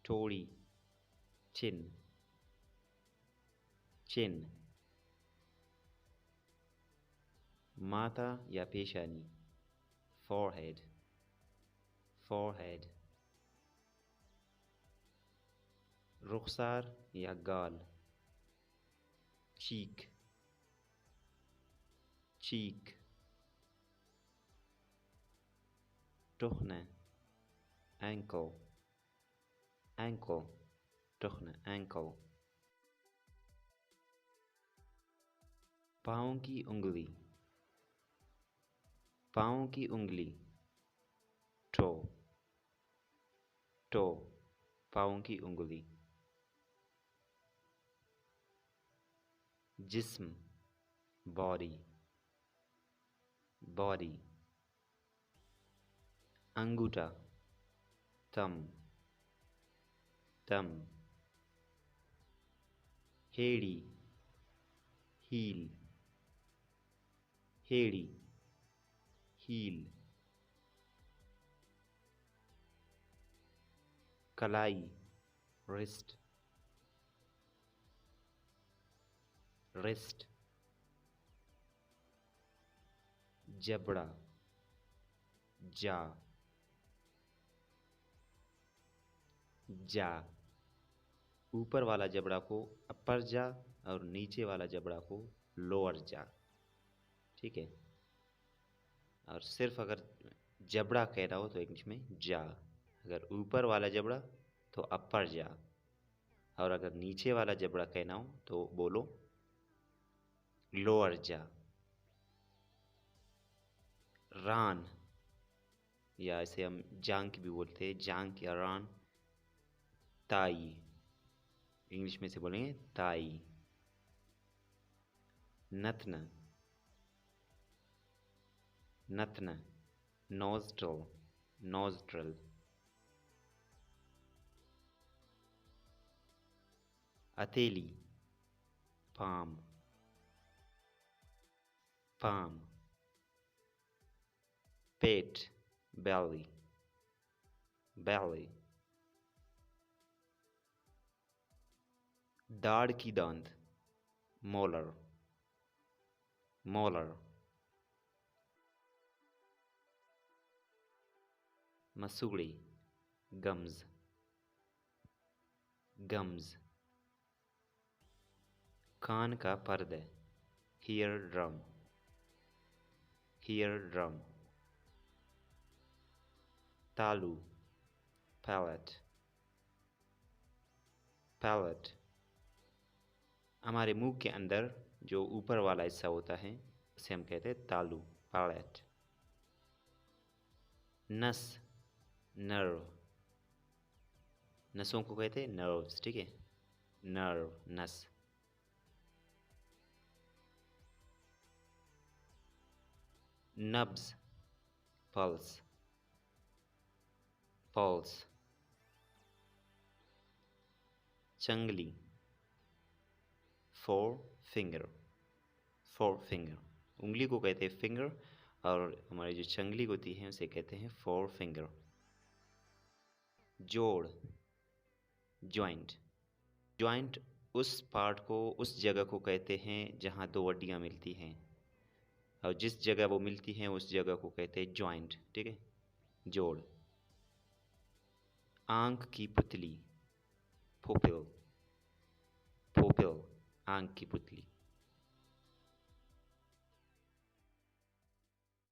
थोड़ी, चिन, चिन। माथा या पेशानी, forehead, forehead। रुखसार या गाल, cheek, cheek। टखने, ankle, ankle, टखने, ankle। पाँव की उंगली, पाँव की उंगली, toe, toe, पाँव की उंगली। जिस्म, body, body। अंगूठा, thumb, thumb। हेड़ी, heel, हेड़ी, heel। कलाई, wrist, wrist। जबड़ा, jaw, jaw। ऊपर वाला जबड़ा को अपर जा और नीचे वाला जबड़ा को लोअर जा, ठीक है। और सिर्फ अगर जबड़ा कहना हो तो इंग्लिश में जा, अगर ऊपर वाला जबड़ा तो अपर जा, और अगर नीचे वाला जबड़ा कहना हो तो बोलो लोअर जा। रान, या इसे हम जांग भी बोलते हैं, जांग या रान। ताई, इंग्लिश में से बोलेंगे ताई। नथना, नथना, nostril, nostril। हथेली, palm, palm। पेट, belly, belly। दाढ़ की दांत, molar, molar। मसूड़ी, gums, gums। कान का पर्दा, ear drum, ear drum। तालू, palate, palate। हमारे मुंह के अंदर जो ऊपर वाला हिस्सा होता है उसे हम कहते हैं तालू, palate। नस, nerve, नसों को कहते हैं nerves, ठीक है, nerve, नस। नब्ज, pulse, pulse। चंगली, forefinger, forefinger। उंगली को कहते हैं फिंगर, और हमारी जो चंगली होती है उसे कहते हैं forefinger। जोड़, joint, joint उस पार्ट को, उस जगह को कहते हैं जहाँ दो हड्डियाँ मिलती हैं, और जिस जगह वो मिलती हैं उस जगह को कहते हैं जॉइंट, ठीक है, जोड़। आंख की पुतली, pupil, pupil, आंख की पुतली।